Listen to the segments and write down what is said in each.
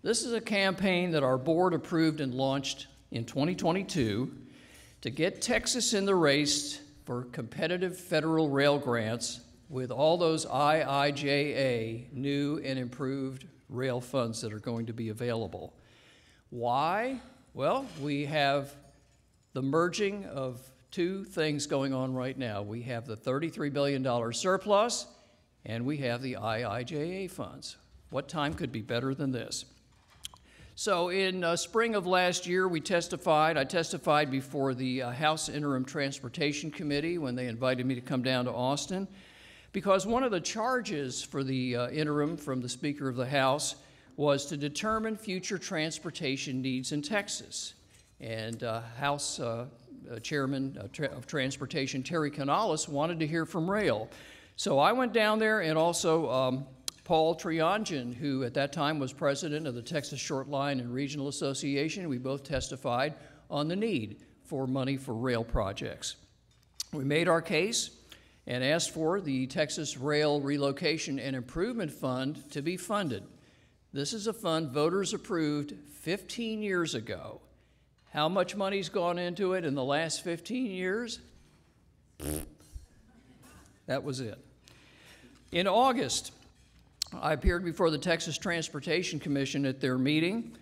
This is a campaign that our board approved and launched in 2022 to get Texas in the race for competitive federal rail grants with all those IIJA new and improved rail funds that are going to be available. Why? Well, we have the merging of two things going on right now. We have the $33 billion surplus, and we have the IIJA funds. What time could be better than this? So in spring of last year, I testified before the House Interim Transportation Committee when they invited me to come down to Austin, because one of the charges for the interim from the Speaker of the House was to determine future transportation needs in Texas. And House Chairman of Transportation, Terry Canales, wanted to hear from rail. So I went down there, and also Paul Triangen, who at that time was president of the Texas Short Line and Regional Association. We both testified on the need for money for rail projects. We made our case and asked for the Texas Rail Relocation and Improvement Fund to be funded. This is a fund voters approved 15 years ago. How much money's gone into it in the last 15 years? That was it. In August, I appeared before the Texas Transportation Commission at their meeting,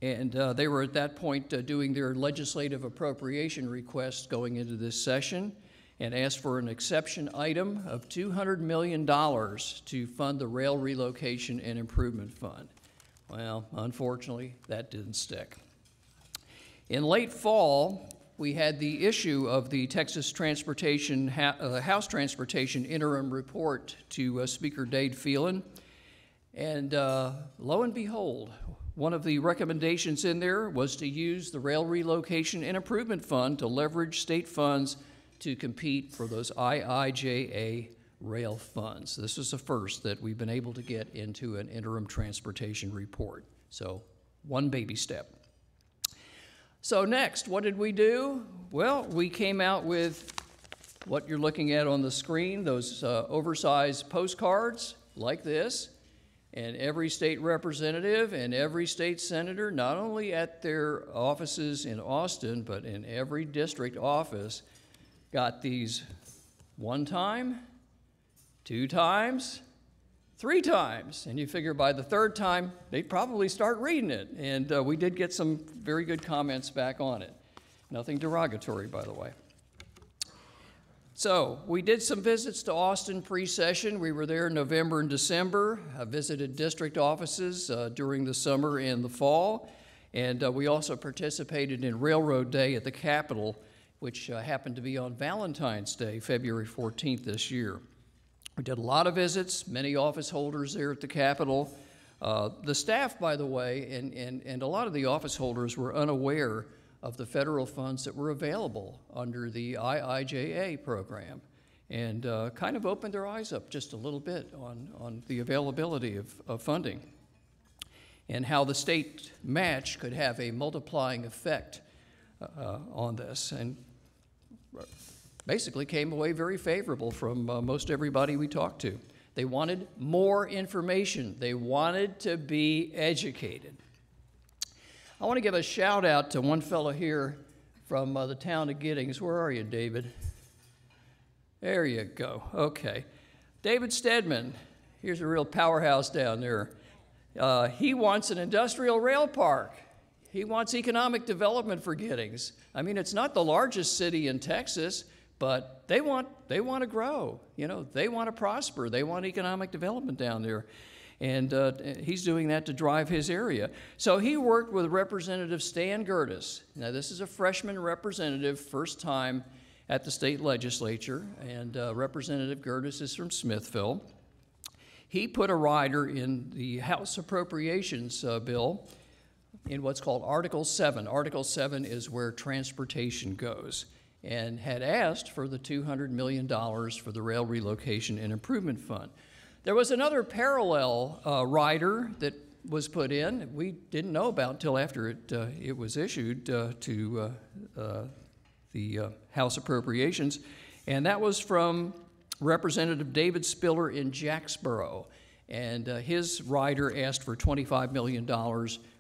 and they were at that point doing their legislative appropriation request going into this session, and asked for an exception item of $200 million to fund the Rail Relocation and Improvement Fund. Well, unfortunately, that didn't stick. In late fall, we had the issue of the Texas Transportation, House Transportation Interim Report to Speaker Dade Phelan. And lo and behold, one of the recommendations in there was to use the Rail Relocation and Improvement Fund to leverage state funds to compete for those IIJA rail funds. This is the first that we've been able to get into an interim transportation report. So one baby step. So next, what did we do? Well, we came out with what you're looking at on the screen, those oversized postcards like this, and every state representative and every state senator, not only at their offices in Austin, but in every district office, got these one time, two times, three times, and you figure by the third time, they'd probably start reading it. And we did get some very good comments back on it. Nothing derogatory, by the way. So we did some visits to Austin pre-session. We were there in November and December. I visited district offices during the summer and the fall. And we also participated in Railroad Day at the Capitol, which happened to be on Valentine's Day, February 14th this year. We did a lot of visits, many office holders there at the Capitol. The staff, by the way, and a lot of the office holders were unaware of the federal funds that were available under the IIJA program, and kind of opened their eyes up just a little bit on the availability of funding and how the state match could have a multiplying effect on this. And basically came away very favorable from most everybody we talked to. They wanted more information. They wanted to be educated. I want to give a shout out to one fellow here from the town of Giddings. Where are you, David? There you go. Okay. David Stedman, here's a real powerhouse down there. He wants an industrial rail park. He wants economic development for Giddings. I mean, it's not the largest city in Texas, but they want to grow. You know, they want to prosper. They want economic development down there. And he's doing that to drive his area. So he worked with Representative Stan Gertis. Now, this is a freshman representative, first time at the state legislature, and Representative Gertis is from Smithville. He put a rider in the House Appropriations bill in what's called Article 7. Article 7 is where transportation goes, and had asked for the $200 million for the Rail Relocation and Improvement Fund. There was another parallel rider that was put in we didn't know about until after it was issued to the House Appropriations, and that was from Representative David Spiller in Jacksboro. and his rider asked for $25 million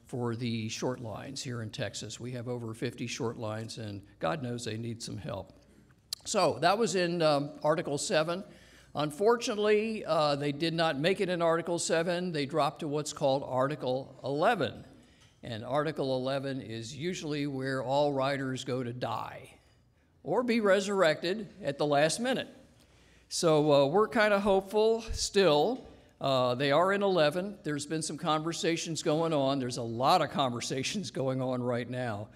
for the short lines here in Texas. We have over 50 short lines, and God knows they need some help. So that was in Article 7. Unfortunately, they did not make it in Article 7. They dropped to what's called Article 11. And Article 11 is usually where all riders go to die or be resurrected at the last minute. So we're kind of hopeful still. They are in 11. There's been some conversations going on. There's a lot of conversations going on right now.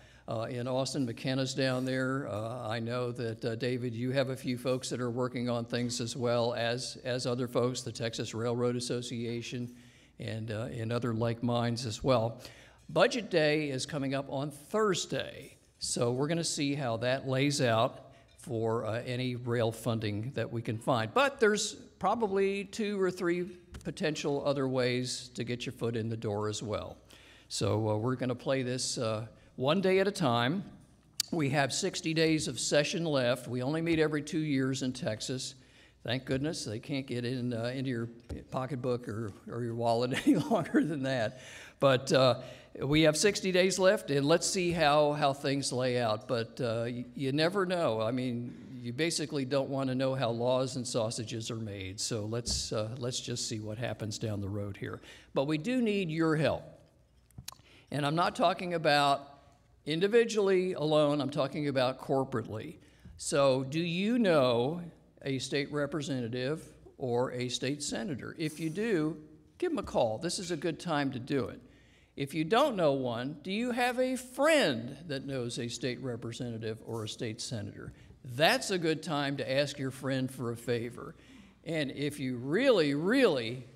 In Austin, McKenna's down there. I know that, David, you have a few folks that are working on things as well as other folks, the Texas Railroad Association and other like minds as well. Budget Day is coming up on Thursday, so we're going to see how that lays out for any rail funding that we can find. But there's probably 2 or 3 potential other ways to get your foot in the door as well. So we're going to play this one day at a time. We have 60 days of session left. We only meet every 2 years in Texas. Thank goodness they can't get into your pocketbook or your wallet any longer than that. But we have 60 days left, and let's see how things lay out. But you never know. I mean, you basically don't want to know how laws and sausages are made. So let's just see what happens down the road here. But we do need your help. And I'm not talking about individually alone. I'm talking about corporately. So do you know a state representative or a state senator? If you do, give them a call. This is a good time to do it. If you don't know one, do you have a friend that knows a state representative or a state senator? That's a good time to ask your friend for a favor. And if you really, really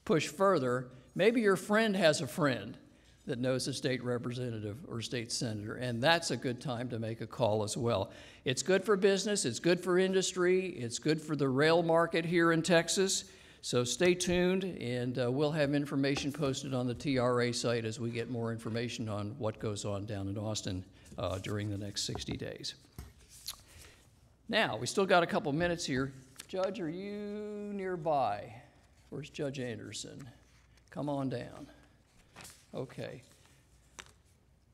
push further, maybe your friend has a friend that knows a state representative or state senator, and that's a good time to make a call as well. It's good for business, it's good for industry, it's good for the rail market here in Texas. So stay tuned, and we'll have information posted on the TRA site as we get more information on what goes on down in Austin during the next 60 days. Now, we still got a couple minutes here. Judge, are you nearby? Where's Judge Anderson? Come on down. Okay.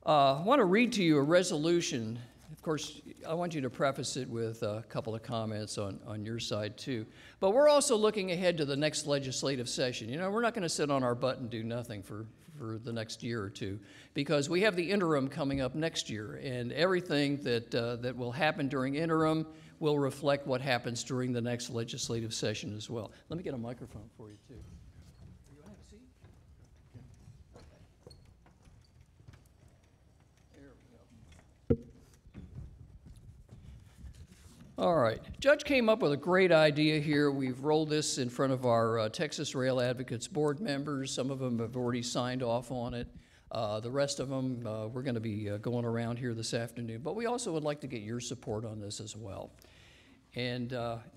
I want to read to you a resolution. Of course, I want you to preface it with a couple of comments on your side, too. But we're also looking ahead to the next legislative session. You know, we're not going to sit on our butt and do nothing for the next year or two, because we have the interim coming up next year, and everything that will happen during interim will reflect what happens during the next legislative session as well. Let me get a microphone for you, too. You want to have a seat? All right. Judge came up with a great idea here. We've rolled this in front of our Texas Rail Advocates board members. Some of them have already signed off on it. The rest of them, we're going to be going around here this afternoon. But we also would like to get your support on this as well. And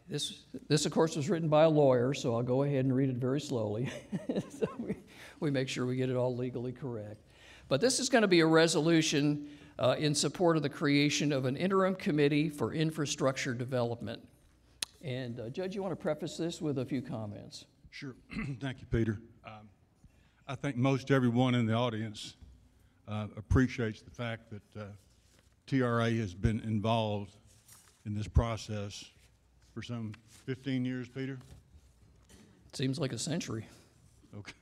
this, of course, was written by a lawyer, so I'll go ahead and read it very slowly. So we make sure we get it all legally correct. But this is going to be a resolution in support of the creation of an interim committee for infrastructure development. And Judge, you want to preface this with a few comments? Sure. Thank you, Peter. I think most everyone in the audience appreciates the fact that TRA has been involved in this process for some 15 years, Peter? Seems like a century. Okay.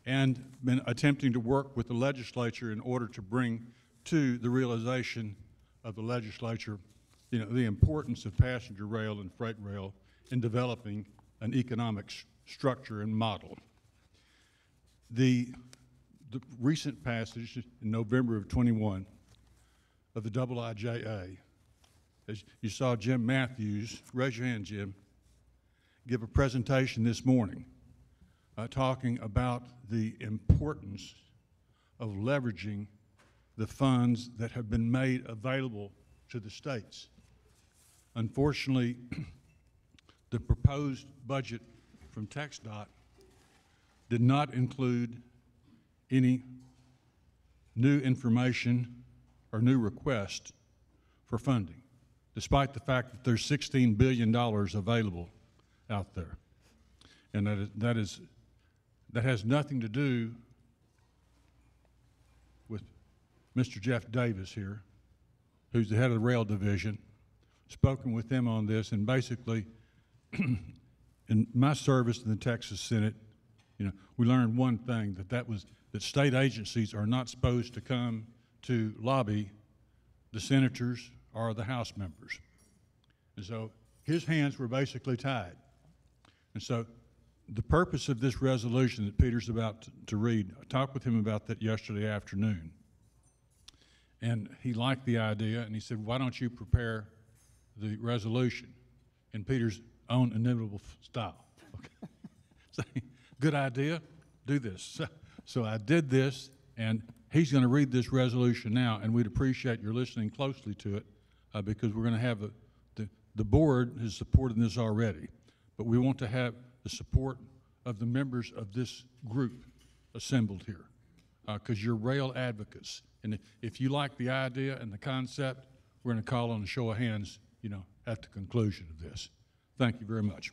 And been attempting to work with the legislature in order to bring to the realization of the legislature, you know, the importance of passenger rail and freight rail in developing an economic structure and model. The recent passage in November of 21 of the IIJA, as you saw Jim Matthews, raise your hand, Jim, give a presentation this morning talking about the importance of leveraging the funds that have been made available to the states. Unfortunately, the proposed budget from TxDOT did not include any new information or new request for funding, despite the fact that there's $16 billion available out there. And that has nothing to do with Mr. Jeff Davis here, who's the head of the rail division. Spoken with them on this, and basically, in my service in the Texas Senate, we learned one thing, that state agencies are not supposed to come to lobby the senators or the House members. And so his hands were basically tied. And so the purpose of this resolution that Peter's about to read, I talked with him about that yesterday afternoon. And he liked the idea, and he said, why don't you prepare the resolution in Peter's own inimitable style? Okay. So, good idea, do this. So I did this, and he's going to read this resolution now, and we'd appreciate your listening closely to it because we're going to have the board has supported this already, but we want to have the support of the members of this group assembled here because you're rail advocates. And if you like the idea and the concept, we're going to call on a show of hands, at the conclusion of this. Thank you very much.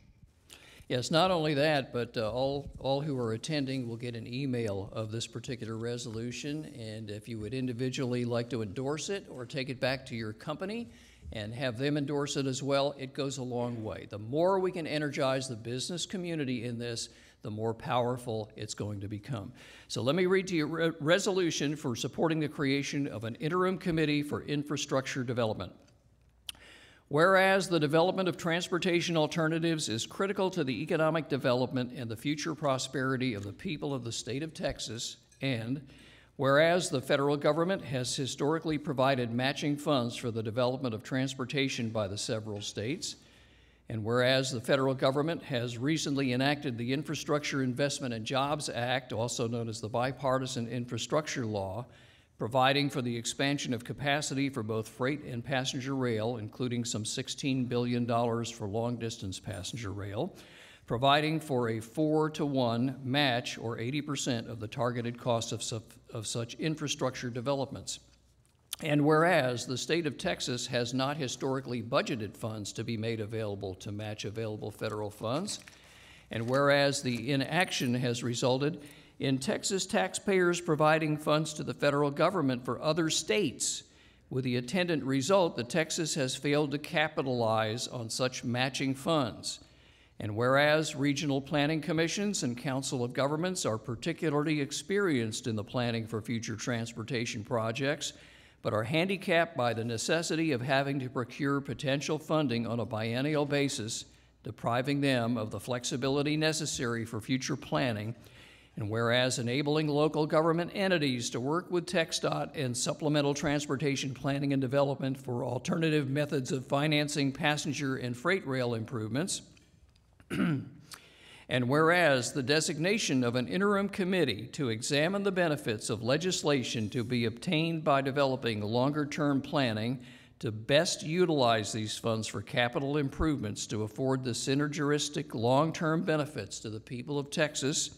Yes, not only that, but all who are attending will get an email of this particular resolution, and if you would individually like to endorse it or take it back to your company and have them endorse it as well, it goes a long way. The more we can energize the business community in this, the more powerful it's going to become. So let me read to you a resolution for supporting the creation of an interim committee for infrastructure development. Whereas the development of transportation alternatives is critical to the economic development and the future prosperity of the people of the state of Texas, and whereas the federal government has historically provided matching funds for the development of transportation by the several states, and whereas the federal government has recently enacted the Infrastructure Investment and Jobs Act, also known as the Bipartisan Infrastructure Law, providing for the expansion of capacity for both freight and passenger rail, including some $16 billion for long-distance passenger rail, providing for a 4-to-1 match, or 80% of the targeted cost of such infrastructure developments. And whereas the state of Texas has not historically budgeted funds to be made available to match available federal funds, and whereas the inaction has resulted in Texas taxpayers providing funds to the federal government for other states, with the attendant result that Texas has failed to capitalize on such matching funds. And whereas regional planning commissions and council of governments are particularly experienced in the planning for future transportation projects, but are handicapped by the necessity of having to procure potential funding on a biennial basis, depriving them of the flexibility necessary for future planning. And whereas enabling local government entities to work with TxDOT and supplemental transportation planning and development for alternative methods of financing passenger and freight rail improvements, and whereas the designation of an interim committee to examine the benefits of legislation to be obtained by developing longer-term planning to best utilize these funds for capital improvements to afford the synergistic long-term benefits to the people of Texas,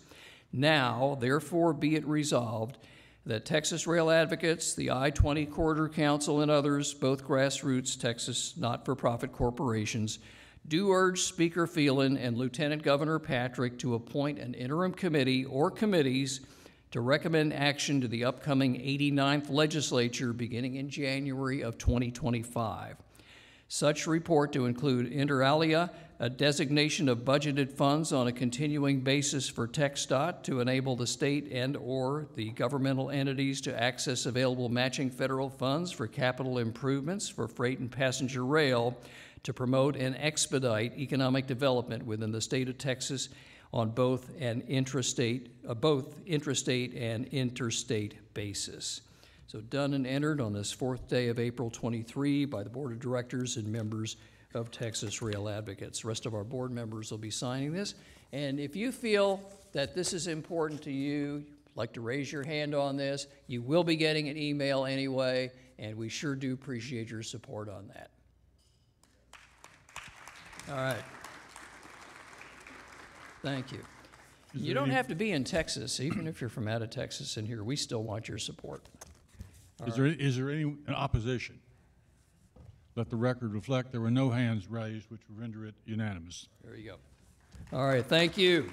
now, therefore, be it resolved that Texas Rail Advocates, the I-20 Corridor Council, and others, both grassroots Texas not-for-profit corporations, do urge Speaker Phelan and Lieutenant Governor Patrick to appoint an interim committee or committees to recommend action to the upcoming 89th legislature beginning in January of 2025. Such report to include, inter alia, a designation of budgeted funds on a continuing basis for TxDOT to enable the state and/or the governmental entities to access available matching federal funds for capital improvements for freight and passenger rail to promote and expedite economic development within the state of Texas on both intrastate and interstate basis. So done and entered on this 4th day of April 23 by the Board of Directors and members of Texas Rail Advocates. The rest of our board members will be signing this. And if you feel that this is important to you, like to raise your hand on this, you will be getting an email anyway, and we sure do appreciate your support on that. All right. Thank you. You don't have to be in Texas, even if you're from out of Texas and here, we still want your support. Is there any opposition? Let the record reflect there were no hands raised, which would render it unanimous. There you go. All right, thank you.